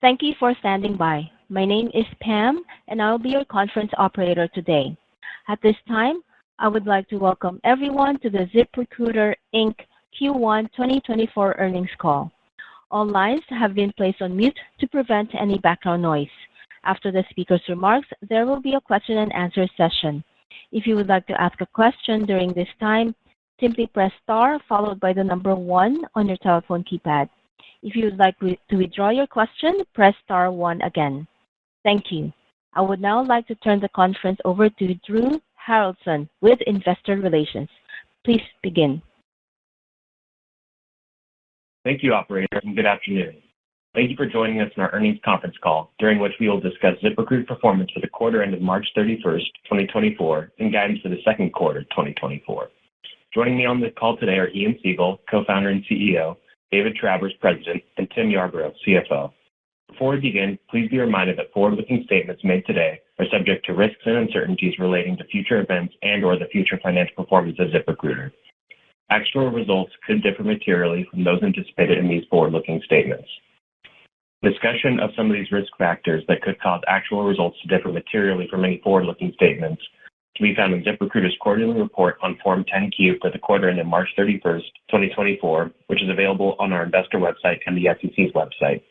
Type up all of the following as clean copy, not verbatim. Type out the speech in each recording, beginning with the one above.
Thank you for standing by. My name is Pam, and I'll be your conference operator today. At this time, I would like to welcome everyone to the ZipRecruiter, Inc. Q1 2024 earnings call. All lines have been placed on mute to prevent any background noise. After the speaker's remarks, there will be a question and answer session. If you would like to ask a question during this time, simply press star followed by the number 1 on your telephone keypad. If you would like to withdraw your question, press star 1 again. Thank you. I would now like to turn the conference over to Drew Haroldson with Investor Relations. Please begin. Thank you, operator, and good afternoon. Thank you for joining us in our earnings conference call, during which we will discuss ZipRecruiter's performance for the quarter ended March 31st, 2024, and guidance for the second quarter 2024. Joining me on the call today are Ian Siegel, co-founder and CEO, David Travers, President, and Tim Yarbrough, CFO. Before we begin, please be reminded that forward-looking statements made today are subject to risks and uncertainties relating to future events and/or the future financial performance of ZipRecruiter. Actual results could differ materially from those anticipated in these forward-looking statements. Discussion of some of these risk factors that could cause actual results to differ materially from any forward-looking statements can be found in ZipRecruiter's quarterly report on Form 10-Q for the quarter ended March 31st, 2024, which is available on our investor website and the SEC's website.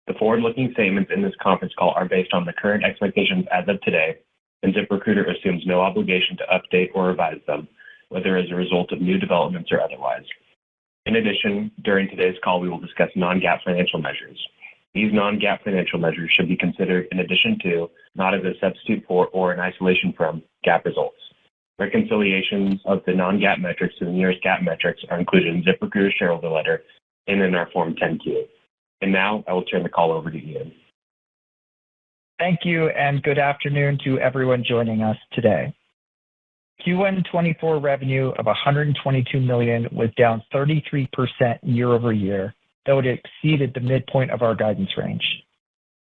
The forward-looking statements in this conference call are based on the current expectations as of today, and ZipRecruiter assumes no obligation to update or revise them, whether as a result of new developments or otherwise. In addition, during today's call, we will discuss non-GAAP financial measures. These non-GAAP financial measures should be considered in addition to, not as a substitute for or in isolation from, GAAP results. Reconciliations of the non-GAAP metrics to the nearest GAAP metrics are included in ZipRecruiter's shareholder letter and in our Form 10-Q. And now, I will turn the call over to Ian. Thank you, and good afternoon to everyone joining us today. Q1 24 revenue of $122 million was down 33% year-over-year, though it exceeded the midpoint of our guidance range.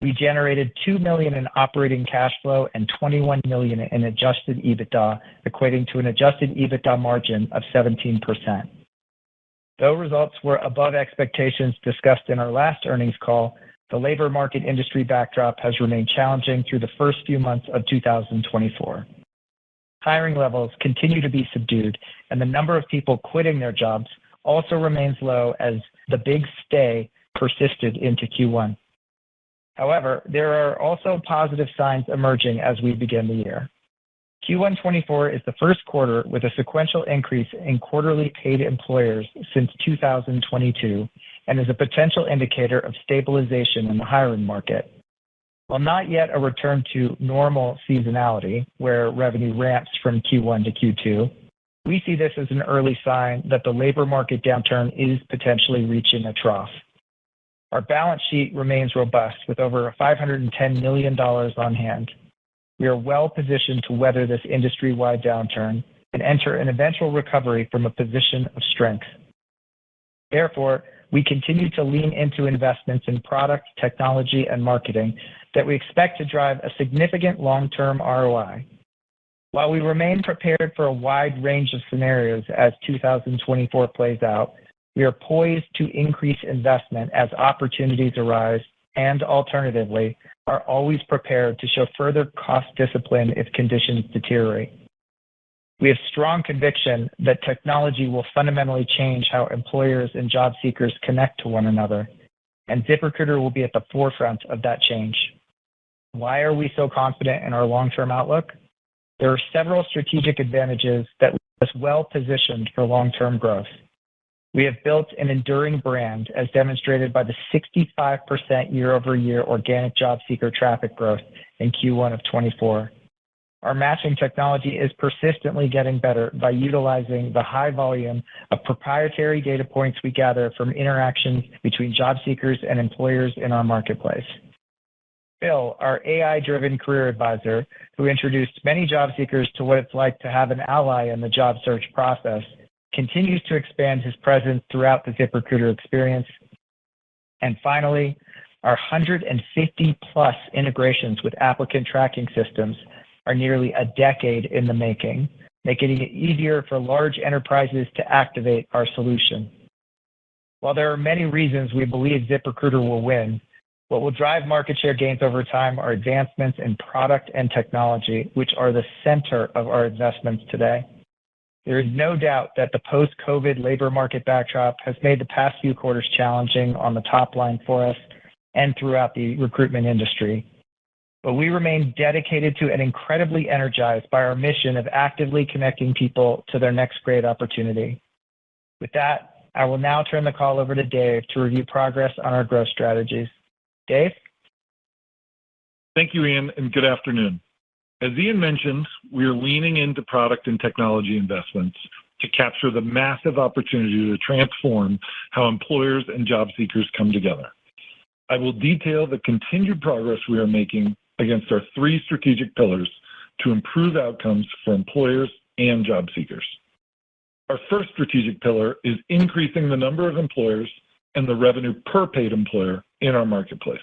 We generated $2 million in operating cash flow and $21 million in adjusted EBITDA, equating to an adjusted EBITDA margin of 17%. Though results were above expectations discussed in our last earnings call, the labor market industry backdrop has remained challenging through the first few months of 2024. Hiring levels continue to be subdued, and the number of people quitting their jobs also remains low as the big stay persisted into Q1. However, there are also positive signs emerging as we begin the year. Q1 24 is the first quarter with a sequential increase in quarterly paid employers since 2022 and is a potential indicator of stabilization in the hiring market. While not yet a return to normal seasonality, where revenue ramps from Q1 to Q2, we see this as an early sign that the labor market downturn is potentially reaching a trough. Our balance sheet remains robust with over $510 million on hand. We are well positioned to weather this industry-wide downturn and enter an eventual recovery from a position of strength. Therefore, we continue to lean into investments in product, technology, and marketing that we expect to drive a significant long-term ROI. While we remain prepared for a wide range of scenarios as 2024 plays out, we are poised to increase investment as opportunities arise and, alternatively, are always prepared to show further cost discipline if conditions deteriorate. We have strong conviction that technology will fundamentally change how employers and job seekers connect to one another, and ZipRecruiter will be at the forefront of that change. Why are we so confident in our long-term outlook? There are several strategic advantages that leave us well positioned for long-term growth. We have built an enduring brand, as demonstrated by the 65% year-over-year organic job seeker traffic growth in Q1 of 24. Our matching technology is persistently getting better by utilizing the high volume of proprietary data points we gather from interactions between job seekers and employers in our marketplace. Phil, our AI-driven career advisor, who introduced many job seekers to what it's like to have an ally in the job search process, continues to expand his presence throughout the ZipRecruiter experience. And finally, our 150-plus integrations with applicant tracking systems are nearly a decade in the making, making it easier for large enterprises to activate our solution. While there are many reasons we believe ZipRecruiter will win, What will drive market share gains over time are advancements in product and technology, which are the center of our investments today. There is no doubt that the post-COVID labor market backdrop has made the past few quarters challenging on the top line for us and throughout the recruitment industry. But we remain dedicated to and incredibly energized by our mission of actively connecting people to their next great opportunity. With that, I will now turn the call over to Dave to review progress on our growth strategies. Dave? Thank you, Ian, and good afternoon. As Ian mentioned, we are leaning into product and technology investments to capture the massive opportunity to transform how employers and job seekers come together. I will detail the continued progress we are making against our 3 strategic pillars to improve outcomes for employers and job seekers. Our first strategic pillar is increasing the number of employers and the revenue per paid employer in our marketplace.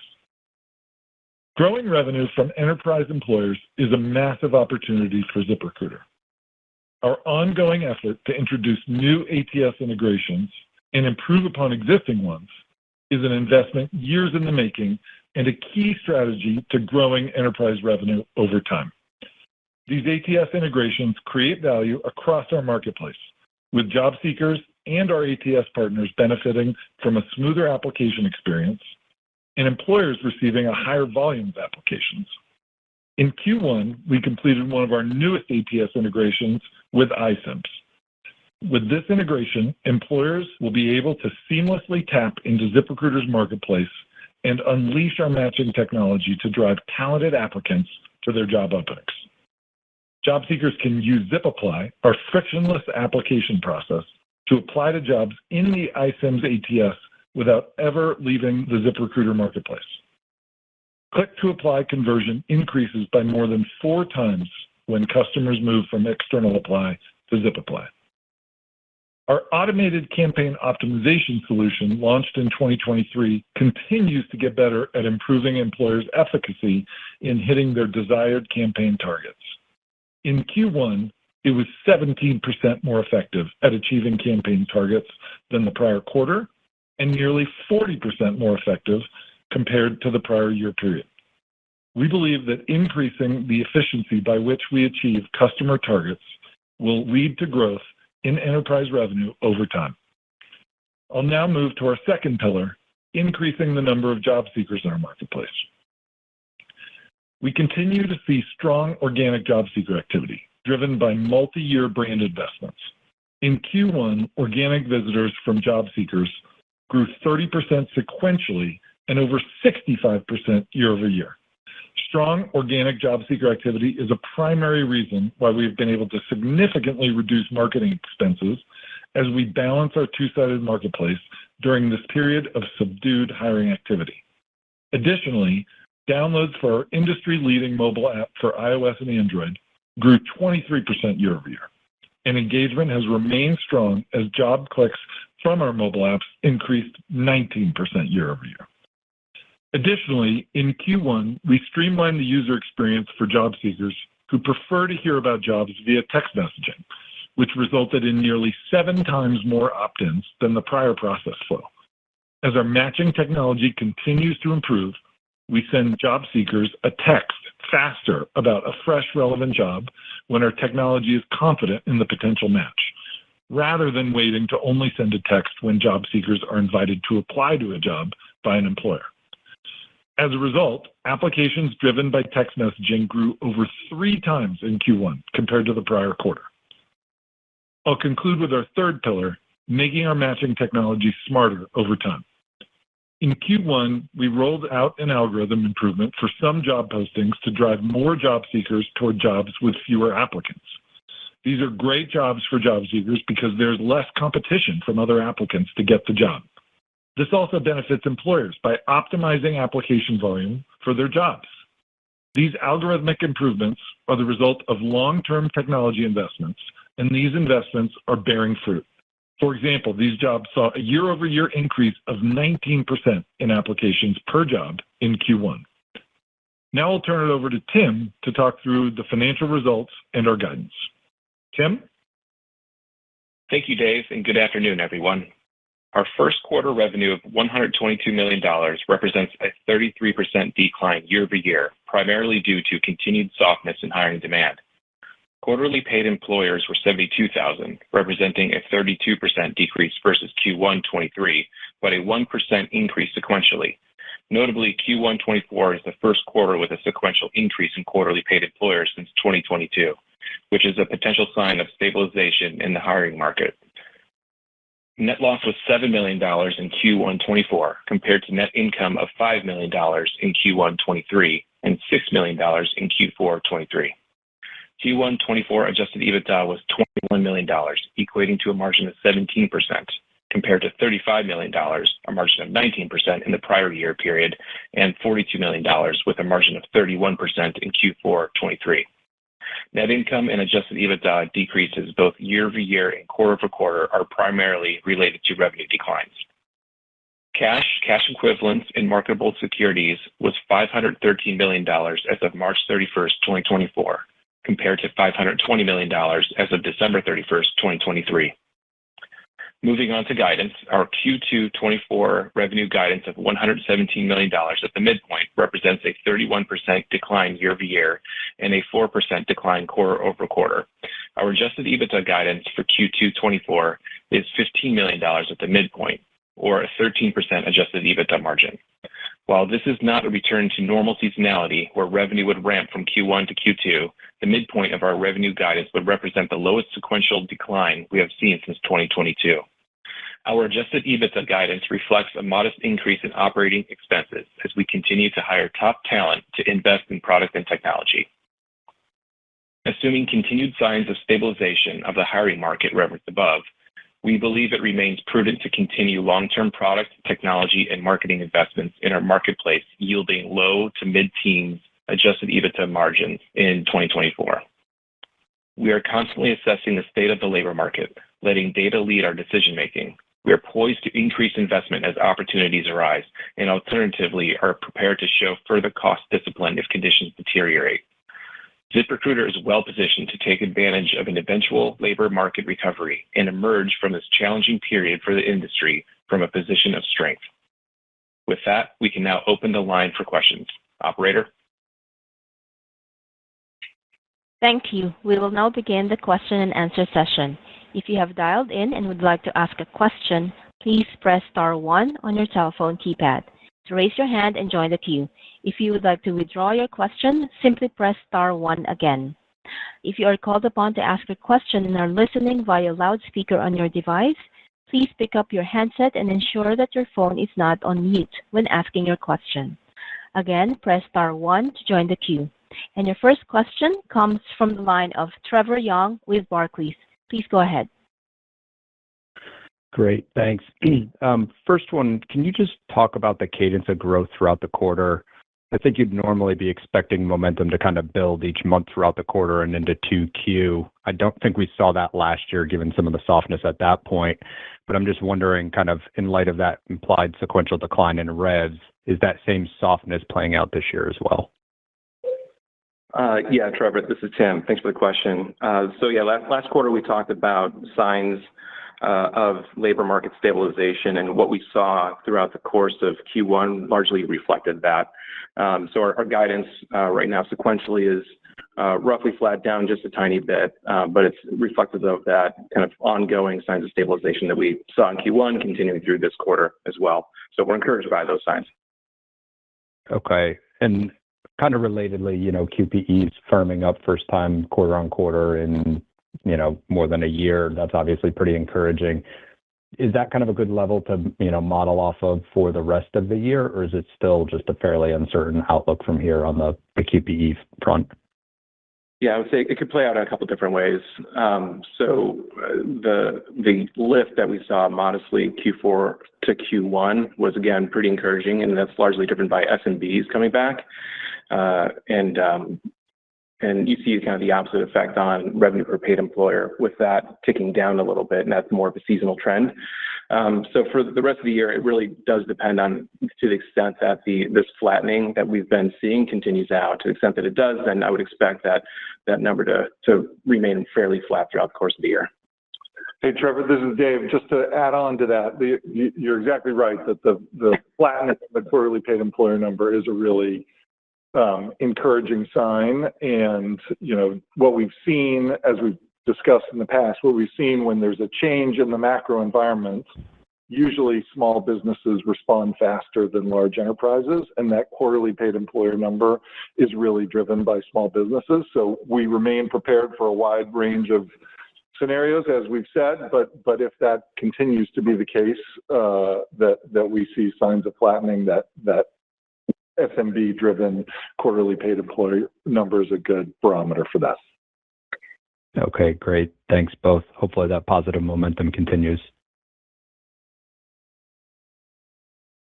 Growing revenue from enterprise employers is a massive opportunity for ZipRecruiter. Our ongoing effort to introduce new ATS integrations and improve upon existing ones is an investment years in the making and a key strategy to growing enterprise revenue over time. These ATS integrations create value across our marketplace, with job seekers and our ATS partners benefiting from a smoother application experience and employers receiving a higher volume of applications. In Q1, we completed one of our newest ATS integrations with iCIMS. With this integration, employers will be able to seamlessly tap into ZipRecruiter's marketplace and unleash our matching technology to drive talented applicants to their job openings. Job seekers can use ZipApply, our frictionless application process, to apply to jobs in the iCIMS ATS without ever leaving the ZipRecruiter marketplace. Click-to-apply conversion increases by more than 4 times when customers move from external apply to ZipApply. Our automated campaign optimization solution, launched in 2023, continues to get better at improving employers' efficacy in hitting their desired campaign targets. In Q1, it was 17% more effective at achieving campaign targets than the prior quarter, and nearly 40% more effective compared to the prior year period. We believe that increasing the efficiency by which we achieve customer targets will lead to growth in enterprise revenue over time. I'll now move to our second pillar, increasing the number of job seekers in our marketplace. We continue to see strong organic job seeker activity, driven by multi-year brand investments. In Q1, organic visitors from job seekers grew 30% sequentially and over 65% year over year. Strong organic job seeker activity is a primary reason why we've been able to significantly reduce marketing expenses as we balance our two-sided marketplace during this period of subdued hiring activity. Additionally, downloads for our industry-leading mobile app for iOS and Android grew 23% year over year, and engagement has remained strong as job clicks from our mobile apps increased 19% year over year. Additionally, in Q1, we streamlined the user experience for job seekers who prefer to hear about jobs via text messaging, which resulted in nearly 7 times more opt-ins than the prior process flow. As our matching technology continues to improve, we send job seekers a text faster about a fresh, relevant job when our technology is confident in the potential match, rather than waiting to only send a text when job seekers are invited to apply to a job by an employer. As a result, applications driven by text messaging grew over 3 times in Q1 compared to the prior quarter. I'll conclude with our third pillar, making our matching technology smarter over time. In Q1, we rolled out an algorithm improvement for some job postings to drive more job seekers toward jobs with fewer applicants. These are great jobs for job seekers because there's less competition from other applicants to get the job. This also benefits employers by optimizing application volume for their jobs. These algorithmic improvements are the result of long-term technology investments, and these investments are bearing fruit. For example, these jobs saw a year-over-year increase of 19% in applications per job in Q1. Now I'll turn it over to Tim to talk through the financial results and our guidance. Tim? Thank you, Dave, and good afternoon, everyone. Our first quarter revenue of $122 million represents a 33% decline year over year, primarily due to continued softness in hiring demand. Quarterly paid employers were 72,000, representing a 32% decrease versus Q1 23, but a 1% increase sequentially. Notably, Q1 24 is the first quarter with a sequential increase in quarterly paid employers since 2022, which is a potential sign of stabilization in the hiring market. Net loss was $7 million in Q1 24, compared to net income of $5 million in Q1 23 and $6 million in Q4 23. Q1 24 adjusted EBITDA was $21 million, equating to a margin of 17%, compared to $35 million, a margin of 19% in the prior year period, and $42 million with a margin of 31% in Q4 23. Net income and adjusted EBITDA decreases both year over year and quarter over quarter are primarily related to revenue declines. Cash equivalents, and marketable securities was $513 million as of March 31st, 2024, compared to $520 million as of December 31st, 2023. Moving on to guidance, our Q2 24 revenue guidance of $117 million at the midpoint represents a 31% decline year over year and a 4% decline quarter over quarter. Our adjusted EBITDA guidance for Q2 24 is $15 million at the midpoint, or a 13% adjusted EBITDA margin. While this is not a return to normal seasonality where revenue would ramp from Q1 to Q2, the midpoint of our revenue guidance would represent the lowest sequential decline we have seen since 2022. Our adjusted EBITDA guidance reflects a modest increase in operating expenses as we continue to hire top talent to invest in product and technology. Assuming continued signs of stabilization of the hiring market referenced above, we believe it remains prudent to continue long-term product, technology, and marketing investments in our marketplace, yielding low to mid-teens adjusted EBITDA margins in 2024. We are constantly assessing the state of the labor market, letting data lead our decision-making. We are poised to increase investment as opportunities arise, and alternatively are prepared to show further cost discipline if conditions deteriorate. ZipRecruiter is well-positioned to take advantage of an eventual labor market recovery and emerge from this challenging period for the industry from a position of strength. With that, we can now open the line for questions. Operator? Thank you. We will now begin the question and answer session. If you have dialed in and would like to ask a question, please press star 1 on your telephone keypad to raise your hand and join the queue. If you would like to withdraw your question, simply press star 1 again. If you are called upon to ask a question and are listening via loudspeaker on your device, please pick up your handset and ensure that your phone is not on mute when asking your question. Again, press star 1 to join the queue. And your first question comes from the line of Trevor Young with Barclays. Please go ahead. Great, thanks. First one, can you just talk about the cadence of growth throughout the quarter? I think you'd normally be expecting momentum to kind of build each month throughout the quarter and into 2Q. I don't think we saw that last year given some of the softness at that point, but I'm just wondering, kind of in light of that implied sequential decline in revs, is that same softness playing out this year as well? Yeah, Trevor, this is Tim. Thanks for the question. Last quarter we talked about signs of labor market stabilization, and what we saw throughout the course of Q1 largely reflected that. So our guidance right now sequentially is roughly flat down just a tiny bit, but it's reflective of that kind of ongoing signs of stabilization that we saw in Q1 continuing through this quarter as well. So we're encouraged by those signs. Okay. And kind of relatedly, QPE's firming up first time quarter on quarter in, more than a year. That's obviously pretty encouraging. Is that kind of a good level to, model off of for the rest of the year, or is it still just a fairly uncertain outlook from here on the QPE front? Yeah, I would say it could play out in a couple different ways. So the lift that we saw modestly Q4 to Q1 was, again, pretty encouraging, and that's largely driven by SMBs coming back. And you see kind of the opposite effect on revenue per paid employer with that ticking down a little bit, and that's more of a seasonal trend. So for the rest of the year, it really does depend on, to the extent that this flattening that we've been seeing continues out. To the extent that it does, then I would expect that number to remain fairly flat throughout the course of the year. Hey, Trevor, this is Dave. Just to add on to that, you're exactly right that the flattening of the quarterly paid employer number is a really encouraging sign. And, you know, what we've seen, as we've discussed in the past, what we've seen when there's a change in the macro environment, usually small businesses respond faster than large enterprises, and that quarterly paid employer number is really driven by small businesses. So we remain prepared for a wide range of scenarios, as we've said, but if that continues to be the case, that we see signs of flattening, that SMB-driven quarterly paid employer number is a good barometer for that. Okay, great. Thanks both. Hopefully that positive momentum continues.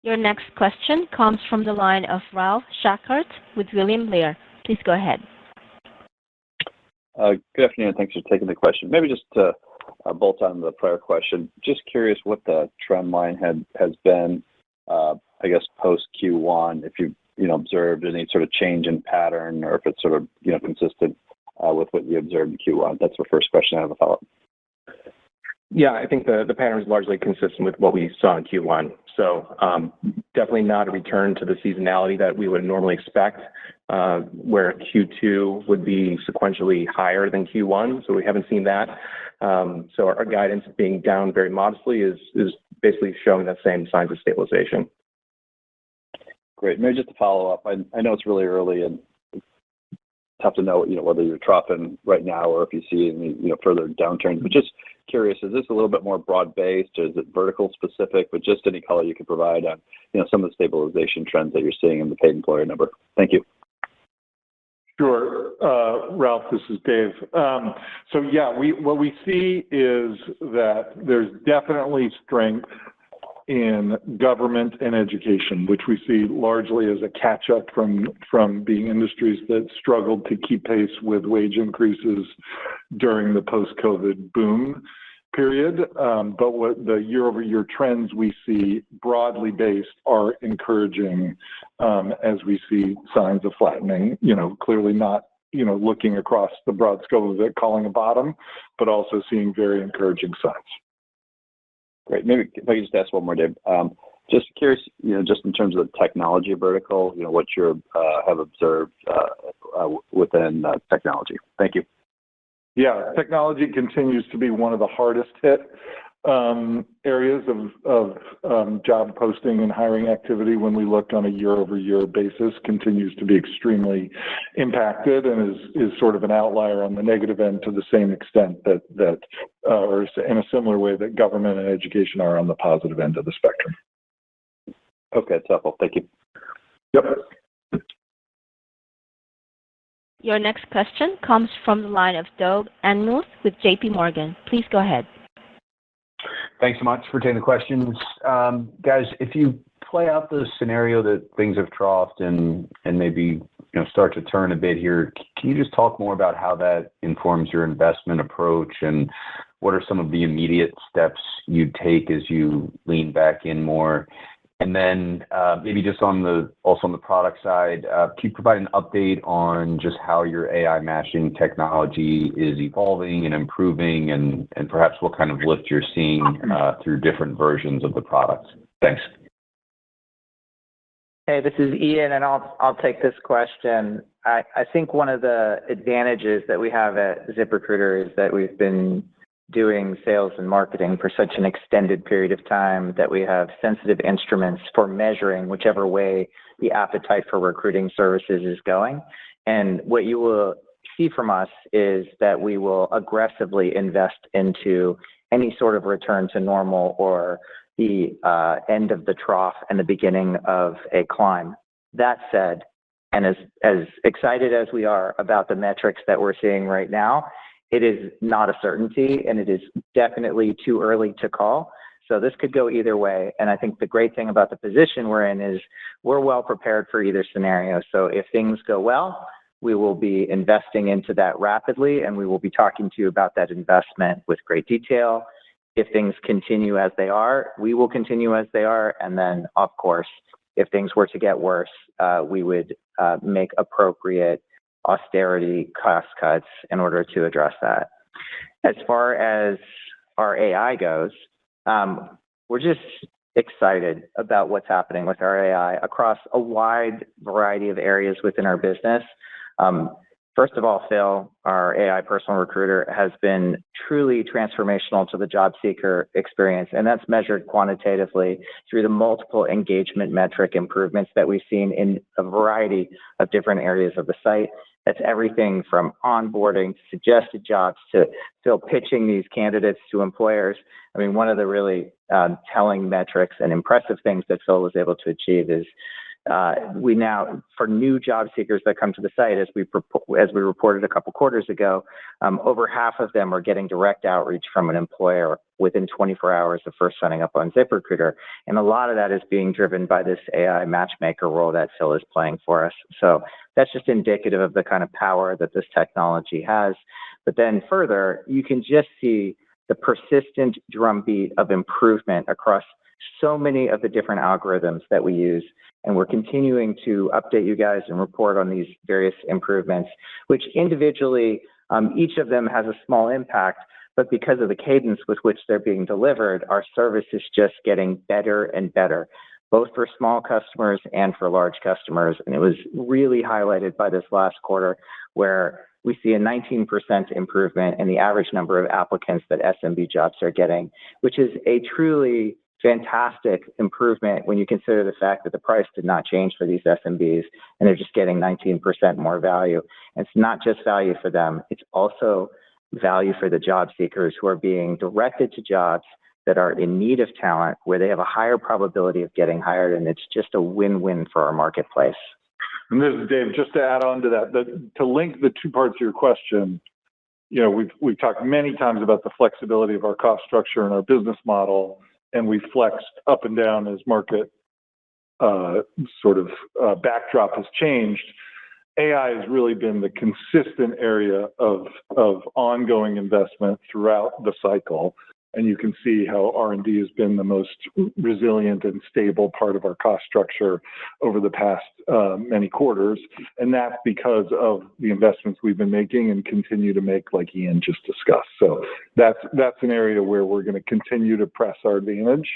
Your next question comes from the line of Ralph Schackart with William Blair. Please go ahead. Good afternoon. Thanks for taking the question. Maybe just to bolt on the prior question, just curious what the trend line has been, I guess, post Q1, if you've observed any sort of change in pattern or if it's sort of consistent with what you observed in Q1. That's the first question. I have a follow-up. Yeah, I think the pattern is largely consistent with what we saw in Q1. So definitely not a return to the seasonality that we would normally expect, where Q2 would be sequentially higher than Q1. So we haven't seen that. So our guidance being down very modestly is basically showing that same signs of stabilization. Great. Maybe just to follow up, I know it's really early and tough to know, whether you're troughing right now or if you see any, further downturns. But just curious, is this a little bit more broad-based, or is it vertical specific? But just any color you could provide on, some of the stabilization trends that you're seeing in the paid employer number. Thank you. Sure, Ralph. This is Dave. So yeah, what we see is that there's definitely strength in government and education, which we see largely as a catch-up from being industries that struggled to keep pace with wage increases during the post-COVID boom period. But what the year-over-year trends we see broadly based are encouraging as we see signs of flattening, clearly not, looking across the broad scope of it, calling a bottom, but also seeing very encouraging signs. Great. Maybe if I could just ask one more, Dave. Just curious, just in terms of the technology vertical, what you have observed within technology. Thank you. Yeah, technology continues to be one of the hardest hit areas of job posting and hiring activity. When we looked on a year-over-year basis, continues to be extremely impacted and is sort of an outlier on the negative end to the same extent that or in a similar way that government and education are on the positive end of the spectrum. Okay, it's helpful. Thank you. Yep. Your next question comes from the line of Doug Anmuth with JP Morgan. Please go ahead. Thanks so much for taking the questions. Guys, if you play out the scenario that things have troughed and maybe start to turn a bit here, can you just talk more about how that informs your investment approach, and what are some of the immediate steps you take as you lean back in more? And then maybe just also on the product side, can you provide an update on just how your AI matching technology is evolving and improving, and perhaps what kind of lift you're seeing through different versions of the product? Thanks. Hey, this is Ian, and I'll take this question. I think one of the advantages that we have at ZipRecruiter is that we've been doing sales and marketing for such an extended period of time that we have sensitive instruments for measuring whichever way the appetite for recruiting services is going. And what you will see from us is that we will aggressively invest into any sort of return to normal or the end of the trough and the beginning of a climb. That said, and as excited as we are about the metrics that we're seeing right now, it is not a certainty, and it is definitely too early to call. So this could go either way. And I think the great thing about the position we're in is we're well prepared for either scenario. So if things go well, we will be investing into that rapidly, and we will be talking to you about that investment with great detail. If things continue as they are, we will continue as they are. And then, of course, if things were to get worse, we would make appropriate austerity cost cuts in order to address that. As far as our AI goes, we're just excited about what's happening with our AI across a wide variety of areas within our business. First of all, Phil, our AI personal recruiter, has been truly transformational to the job seeker experience, and that's measured quantitatively through the multiple engagement metric improvements that we've seen in a variety of different areas of the site. That's everything from onboarding, to suggested jobs, to Phil pitching these candidates to employers. I mean, one of the really telling metrics and impressive things that Phil was able to achieve is we now, for new job seekers that come to the site, as we reported a couple quarters ago, over half of them are getting direct outreach from an employer within 24 hours of first signing up on ZipRecruiter. And a lot of that is being driven by this AI matchmaker role that Phil is playing for us. So that's just indicative of the kind of power that this technology has. But then further, you can just see the persistent drumbeat of improvement across so many of the different algorithms that we use. And we're continuing to update you guys and report on these various improvements, which individually, each of them has a small impact, but because of the cadence with which they're being delivered, our service is just getting better and better, both for small customers and for large customers. And it was really highlighted by this last quarter, where we see a 19% improvement in the average number of applicants that SMB jobs are getting, which is a truly fantastic improvement when you consider the fact that the price did not change for these SMBs, and they're just getting 19% more value. And it's not just value for them, it's also value for the job seekers who are being directed to jobs that are in need of talent, where they have a higher probability of getting hired, and it's just a win-win for our marketplace. And this is Dave. Just to add on to that, to link the two parts of your question, you know, we've talked many times about the flexibility of our cost structure and our business model, and we flexed up and down as market backdrop has changed. AI has really been the consistent area of ongoing investment throughout the cycle. And you can see how R&D has been the most resilient and stable part of our cost structure over the past many quarters. And that's because of the investments we've been making and continue to make, like Ian just discussed. So that's an area where we're going to continue to press our advantage.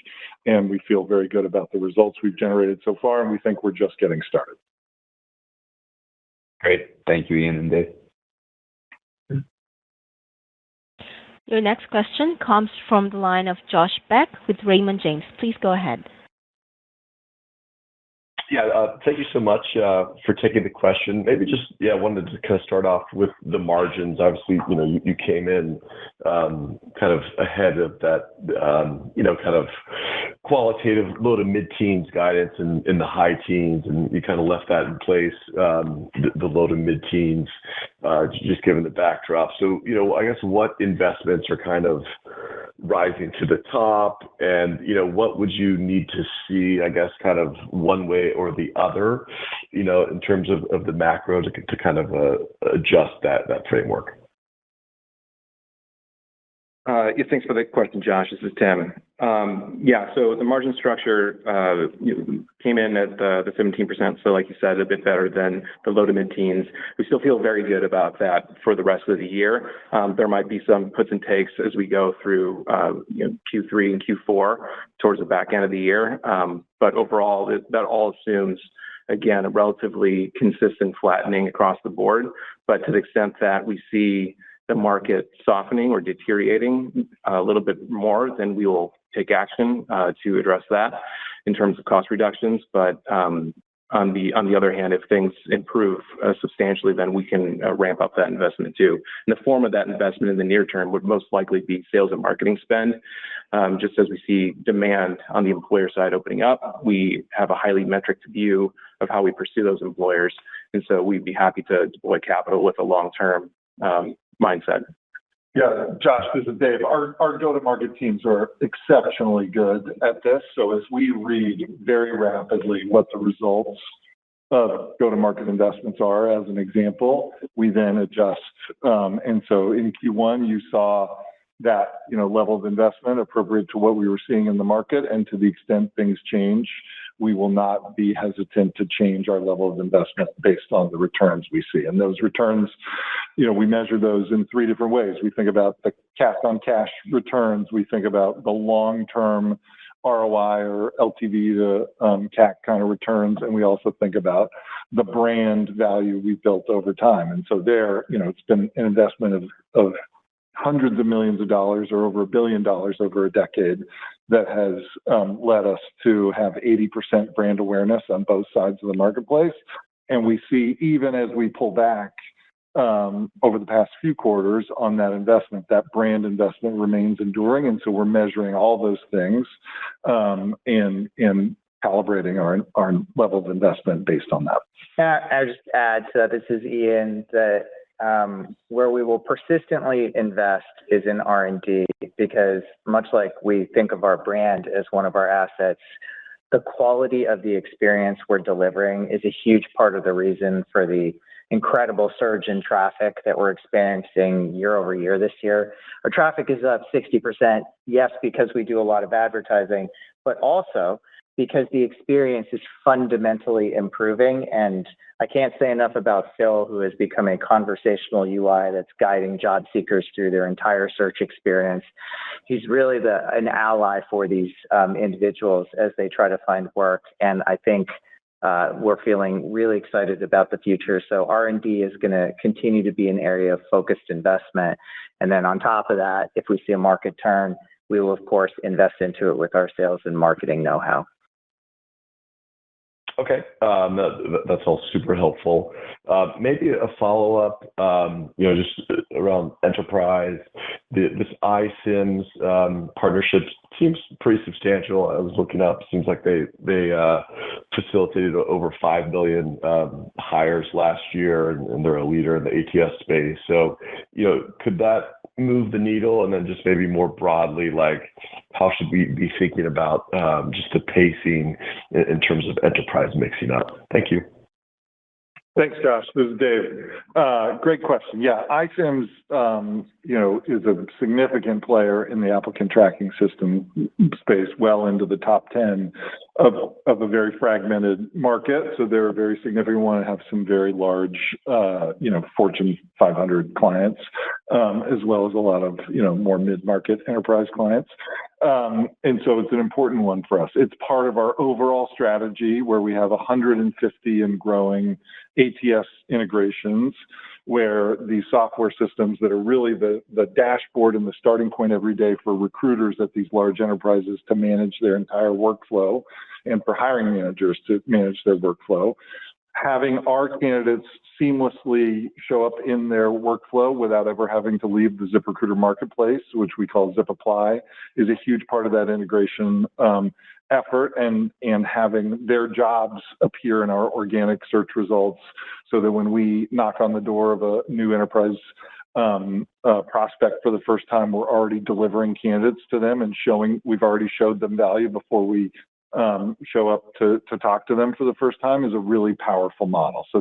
And we feel very good about the results we've generated so far. And we think we're just getting started. Great. Thank you, Ian and Dave. Your next question comes from the line of Josh Beck with Raymond James. Please go ahead. Yeah, thank you so much for taking the question. Maybe just, wanted to kind of start off with the margins. Obviously, you came in kind of ahead of that, kind of qualitative low to mid-teens guidance in the high teens, and you kind of left that in place, the low to mid-teens, just given the backdrop. So, I guess what investments are kind of rising to the top, and, what would you need to see, I guess, kind of one way or the other, in terms of the macro to kind of adjust that framework? Thanks for the question, Josh. This is Tim. So the margin structure came in at the 17%. So like you said, a bit better than the low to mid-teens. We still feel very good about that for the rest of the year. There might be some puts and takes as we go through Q3 and Q4 towards the back end of the year. But overall, that all assumes, again, a relatively consistent flattening across the board. But to the extent that we see the market softening or deteriorating a little bit more, then we will take action to address that in terms of cost reductions. But on the other hand, if things improve substantially, then we can ramp up that investment too. And the form of that investment in the near term would most likely be sales and marketing spend. Just as we see demand on the employer side opening up, we have a highly metric view of how we pursue those employers. And so we'd be happy to deploy capital with a long-term mindset. Yeah, Josh, this is Dave. Our go-to-market teams are exceptionally good at this. So as we read very rapidly what the results of go-to-market investments are, as an example, we then adjust. And so in Q1, you saw that level of investment appropriate to what we were seeing in the market, and to the extent things change, we will not be hesitant to change our level of investment based on the returns we see. And those returns, we measure those in three different ways. We think about the cash on cash returns. We think about the long-term ROI or LTV to CAC kind of returns. And we also think about the brand value we've built over time. And so it's been an investment of hundreds of millions of dollars or over $1 billion over a decade that has led us to have 80% brand awareness on both sides of the marketplace. And we see, even as we pull back over the past few quarters on that investment, that brand investment remains enduring. And so we're measuring all those things and calibrating our level of investment based on that. I'll just add to that, this is Ian, that where we will persistently invest is in R&D, because much like we think of our brand as one of our assets, the quality of the experience we're delivering is a huge part of the reason for the incredible surge in traffic that we're experiencing year over year this year. Our traffic is up 60%, yes, because we do a lot of advertising, but also because the experience is fundamentally improving. And I can't say enough about Phil, who has become a conversational UI that's guiding job seekers through their entire search experience. He's really an ally for these individuals as they try to find work. And I think we're feeling really excited about the future. So R&D is going to continue to be an area of focused investment. And then on top of that, if we see a market turn, we will, of course, invest into it with our sales and marketing know-how. Okay, that's all super helpful. Maybe a follow-up, just around enterprise. This iCIMS partnership seems pretty substantial. I was looking up. Seems like they facilitated over 5 million hires last year, and they're a leader in the ATS space. So, could that move the needle? And then just maybe more broadly, like, how should we be thinking about just the pacing in terms of enterprise mixing up? Thank you. Thanks, Josh. This is Dave. Great question. Yeah, iCIMS, is a significant player in the applicant tracking system space, well into the top 10 of a very fragmented market. So they're a very significant one and have some very large, Fortune 500 clients, as well as a lot of, more mid-market enterprise clients. And so it's an important one for us. It's part of our overall strategy where we have 150 and growing ATS integrations, where these software systems that are really the dashboard and the starting point every day for recruiters at these large enterprises to manage their entire workflow, and for hiring managers to manage their workflow. Having our candidates seamlessly show up in their workflow without ever having to leave the ZipRecruiter marketplace, which we call ZipApply, is a huge part of that integration effort, and having their jobs appear in our organic search results, so that when we knock on the door of a new enterprise prospect for the first time, we're already delivering candidates to them and we've already showed them value before we show up to talk to them for the first time, is a really powerful model. So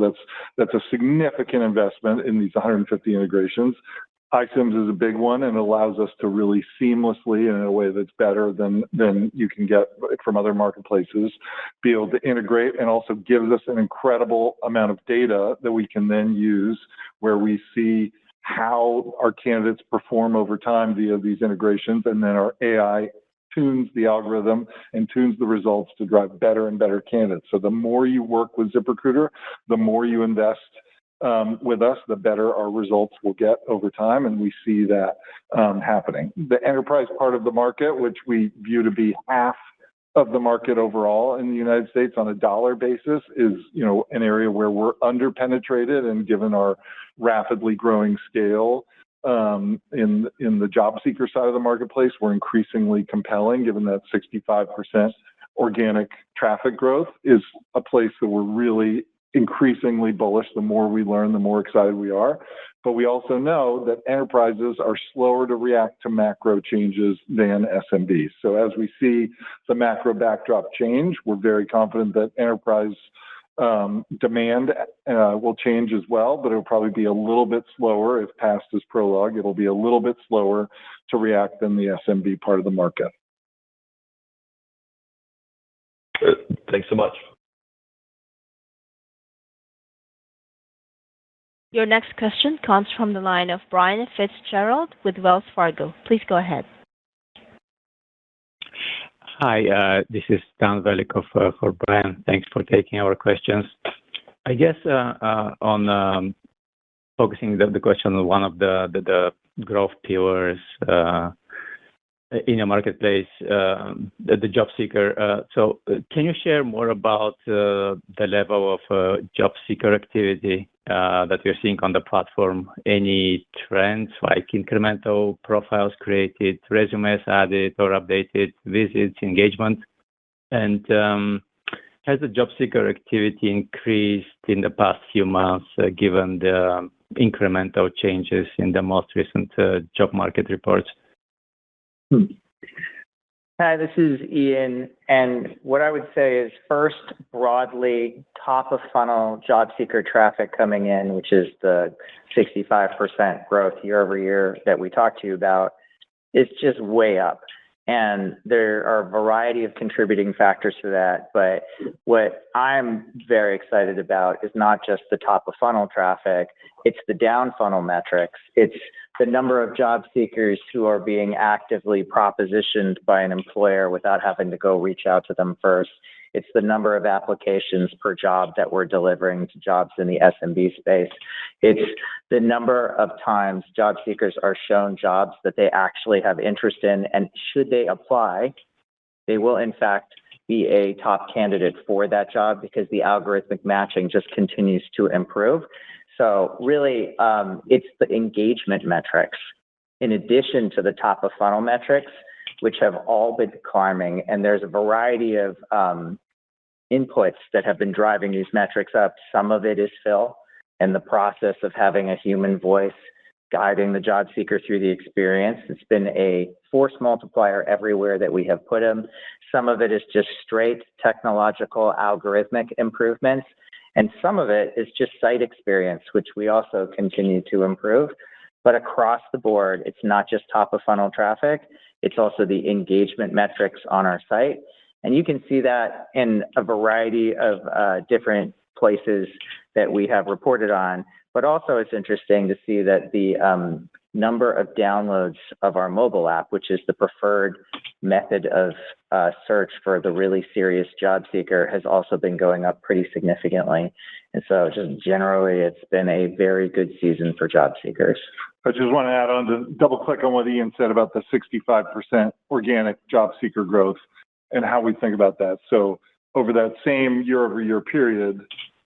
that's a significant investment in these 150 integrations. iCIMS is a big one, and allows us to really seamlessly, and in a way that's better than you can get from other marketplaces, be able to integrate, and also gives us an incredible amount of data that we can then use, where we see how our candidates perform over time via these integrations, and then our AI tunes the algorithm and tunes the results to drive better and better candidates. So the more you work with ZipRecruiter, the more you invest with us, the better our results will get over time, and we see that happening. The enterprise part of the market, which we view to be half of the market overall in the United States on a dollar basis, is an area where we're underpenetrated, and given our rapidly growing scale in the job seeker side of the marketplace, we're increasingly compelling, given that 65% organic traffic growth is a place that we're really increasingly bullish. The more we learn, the more excited we are. But we also know that enterprises are slower to react to macro changes than SMBs. So as we see the macro backdrop change, we're very confident that enterprise demand will change as well, but it'll probably be a little bit slower. If past is prologue, it'll be a little bit slower to react than the SMB part of the market. Thanks so much. Your next question comes from the line of Brian Fitzgerald with Wells Fargo. Please go ahead. Hi, this is Dan Velikov for Brian. Thanks for taking our questions. I guess on focusing the question on one of the growth pillars in your marketplace, the job seeker. So can you share more about the level of job seeker activity that you're seeing on the platform? Any trends like incremental profiles created, resumes added or updated, visits, engagement? And has the job seeker activity increased in the past few months given the incremental changes in the most recent job market reports? Hi, this is Ian. And what I would say is first, broadly, top of funnel job seeker traffic coming in, which is the 65% growth year over year that we talked to you about, is just way up. And there are a variety of contributing factors to that. But what I'm very excited about is not just the top of funnel traffic, it's the down funnel metrics. It's the number of job seekers who are being actively propositioned by an employer without having to go reach out to them first. It's the number of applications per job that we're delivering to jobs in the SMB space. It's the number of times job seekers are shown jobs that they actually have interest in, and should they apply, they will in fact be a top candidate for that job because the algorithmic matching just continues to improve. So really, it's the engagement metrics in addition to the top of funnel metrics, which have all been climbing. And there's a variety of inputs that have been driving these metrics up. Some of it is Phil and the process of having a human voice guiding the job seeker through the experience. It's been a force multiplier everywhere that we have put him. Some of it is just straight technological algorithmic improvements. And some of it is just site experience, which we also continue to improve. But across the board, it's not just top of funnel traffic, it's also the engagement metrics on our site. And you can see that in a variety of different places that we have reported on. But also it's interesting to see that the number of downloads of our mobile app, which is the preferred method of search for the really serious job seeker, has also been going up pretty significantly. And so just generally, it's been a very good season for job seekers. I just want to add on to double click on what Ian said about the 65% organic job seeker growth and how we think about that. So over that same year over year period,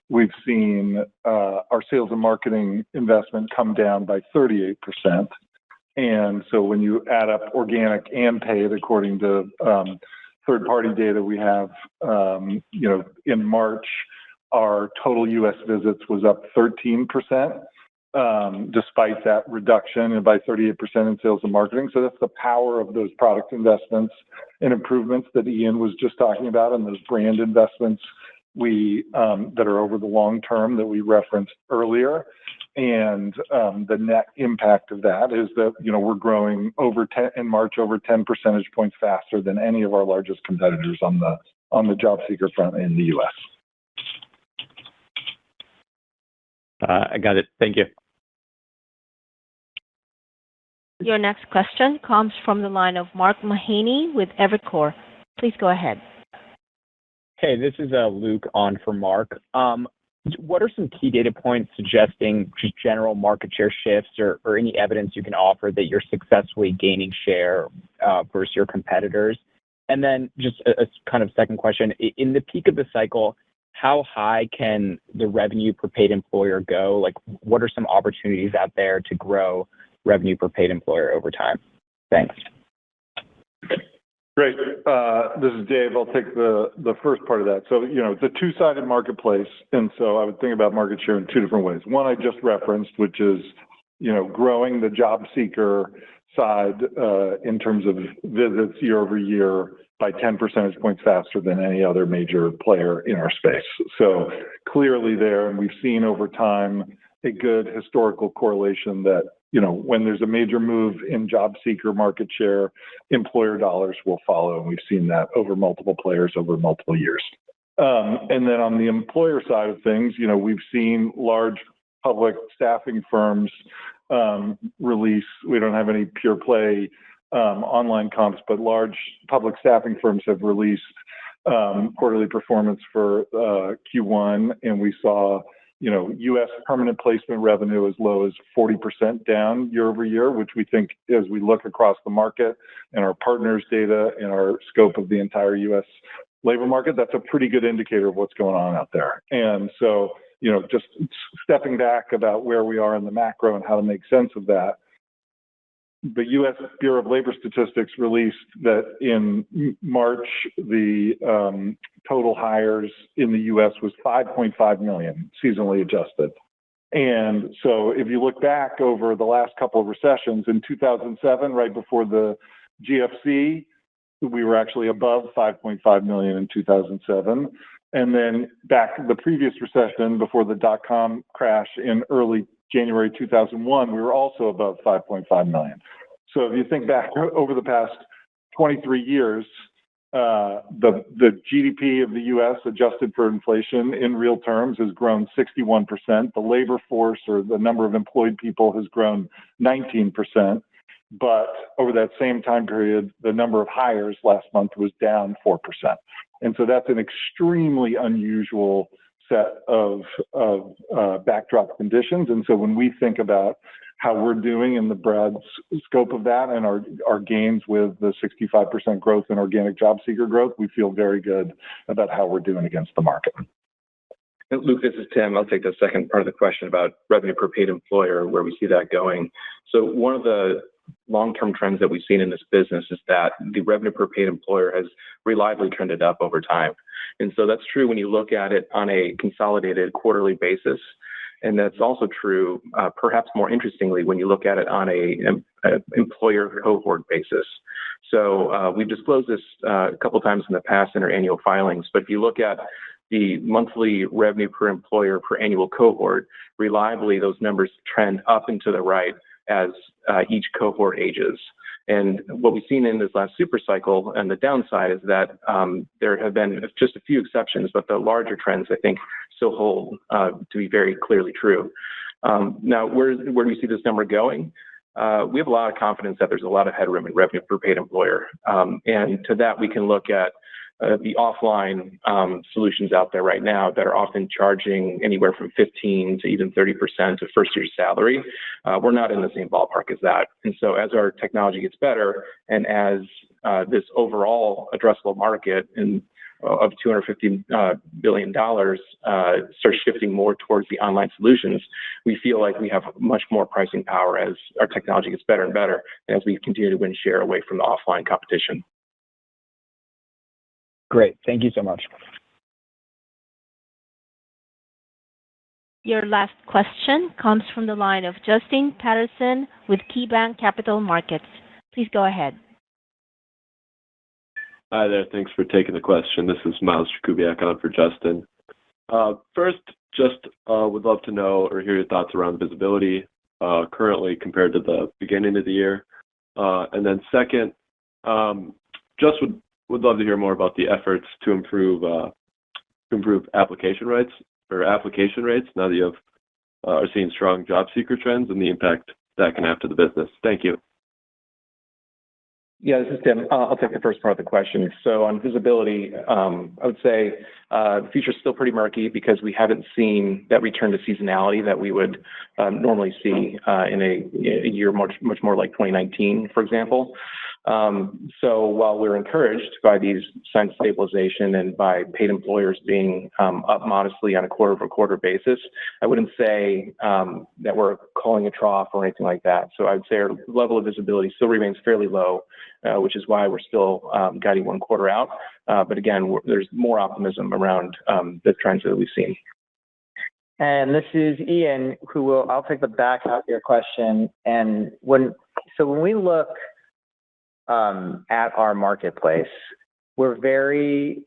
we've seen our sales and marketing investment come down by 38%. And so when you add up organic and paid, according to third-party data we have, in March, our total U.S. visits was up 13%, despite that reduction and by 38% in sales and marketing. So that's the power of those product investments and improvements that Ian was just talking about, and those brand investments that are over the long term that we referenced earlier. And the net impact of that is that, we're growing in March over 10 percentage points faster than any of our largest competitors on the job seeker front in the U.S. I got it. Thank you. Your next question comes from the line of Mark Mahaney with Evercore. Please go ahead. Hey, this is Luke on for Mark. What are some key data points suggesting just general market share shifts or any evidence you can offer that you're successfully gaining share versus your competitors? And then just a kind of second question, in the peak of the cycle, how high can the revenue per paid employer go? Like, what are some opportunities out there to grow revenue per paid employer over time? Thanks. Great. This is Dave. I'll take the first part of that. So, it's a two-sided marketplace. And so I would think about market share in two different ways. One I just referenced, which is, growing the job seeker side in terms of visits year over year by 10 percentage points faster than any other major player in our space. So clearly there, and we've seen over time a good historical correlation that, when there's a major move in job seeker market share, employer dollars will follow. And we've seen that over multiple players over multiple years. And then on the employer side of things, we've seen large public staffing firms release. We don't have any pure play online comps, but large public staffing firms have released quarterly performance for Q1, and we saw, U.S. permanent placement revenue as low as 40% down year over year, which we think, as we look across the market and our partners' data and our scope of the entire U.S. labor market, that's a pretty good indicator of what's going on out there. And so, just stepping back about where we are in the macro and how to make sense of that, the U.S. Bureau of Labor Statistics released that in March, the total hires in the U.S. was 5.5 million, seasonally adjusted. And so if you look back over the last couple of recessions, in 2007, right before the GFC, we were actually above 5.5 million in 2007. And then back the previous recession, before the dot-com crash in early January 2001, we were also above 5.5 million. So if you think back over the past 23 years, the GDP of the U.S. adjusted for inflation in real terms has grown 61%. The labor force, or the number of employed people, has grown 19%. But over that same time period, the number of hires last month was down 4%. And so that's an extremely unusual set of backdrop conditions. And so when we think about how we're doing in the broad scope of that and our gains with the 65% growth in organic job seeker growth, we feel very good about how we're doing against the market. Luke, this is Tim. I'll take the second part of the question about revenue per paid employer, where we see that going. So one of the long-term trends that we've seen in this business is that the revenue per paid employer has reliably trended up over time. And so that's true when you look at it on a consolidated quarterly basis. And that's also true, perhaps more interestingly, when you look at it on a employer cohort basis. So we've disclosed this a couple times in the past in our annual filings, but if you look at the monthly revenue per employer per annual cohort, reliably those numbers trend up and to the right as each cohort ages. And what we've seen in this last super cycle, and the downside, is that there have been just a few exceptions, but the larger trends, I think, still hold to be very clearly true. Now, where do we see this number going? We have a lot of confidence that there's a lot of headroom in revenue per paid employer. And to that, we can look at the offline solutions out there right now that are often charging anywhere from 15 to even 30% of first year salary. We're not in the same ballpark as that. And so as our technology gets better, and as this overall addressable market of $250 billion starts shifting more towards the online solutions, we feel like we have much more pricing power as our technology gets better and better, and as we continue to win share away from the offline competition. Great. Thank you so much. Your last question comes from the line of Justin Patterson with KeyBanc Capital Markets. Please go ahead. Hi there. Thanks for taking the question. This is Miles Jakubiak on for Justin. First, just would love to know or hear your thoughts around visibility currently compared to the beginning of the year. And then second, just would love to hear more about the efforts to improve application rates now that you are seeing strong job seeker trends and the impact that can have to the business. Thank you. Yeah, this is Tim. I'll take the first part of the question. So on visibility, I would say the future is still pretty murky because we haven't seen that return to seasonality that we would normally see in a year much more like 2019, for example. So while we're encouraged by these signs of stabilization and by paid employers being up modestly on a quarter-over-quarter basis, I wouldn't say that we're calling a trough or anything like that. So I would say our level of visibility still remains fairly low, which is why we're still guiding one quarter out. But again, there's more optimism around the trends that we've seen. And this is Ian, I'll take the back half of your question. And when we look at our marketplace, we're very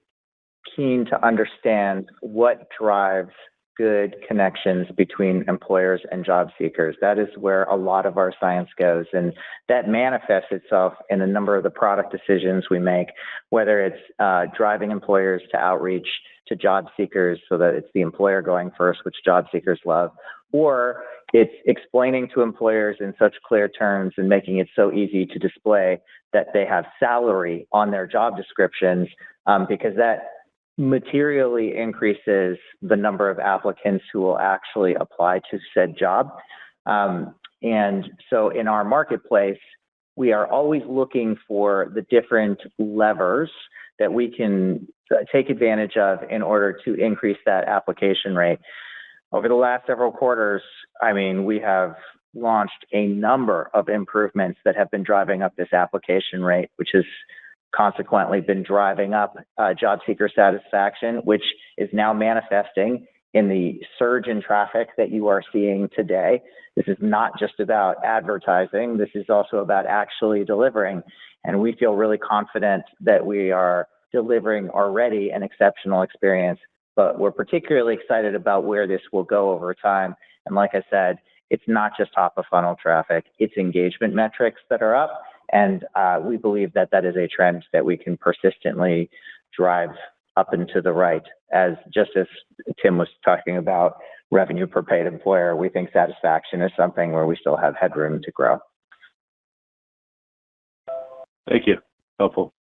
keen to understand what drives good connections between employers and job seekers. That is where a lot of our science goes, and that manifests itself in a number of the product decisions we make, whether it's driving employers to outreach to job seekers so that it's the employer going first, which job seekers love, or it's explaining to employers in such clear terms and making it so easy to display that they have salary on their job descriptions, because that materially increases the number of applicants who will actually apply to said job. And so in our marketplace, we are always looking for the different levers that we can take advantage of in order to increase that application rate. Over the last several quarters, I mean, we have launched a number of improvements that have been driving up this application rate, which has consequently been driving up job seeker satisfaction, which is now manifesting in the surge in traffic that you are seeing today. This is not just about advertising. This is also about actually delivering. And we feel really confident that we are delivering already an exceptional experience, but we're particularly excited about where this will go over time. And like I said, it's not just top of funnel traffic, it's engagement metrics that are up. And we believe that that is a trend that we can persistently drive up and to the right. As just as Tim was talking about revenue per paid employer, we think satisfaction is something where we still have headroom to grow. Thank you. Helpful.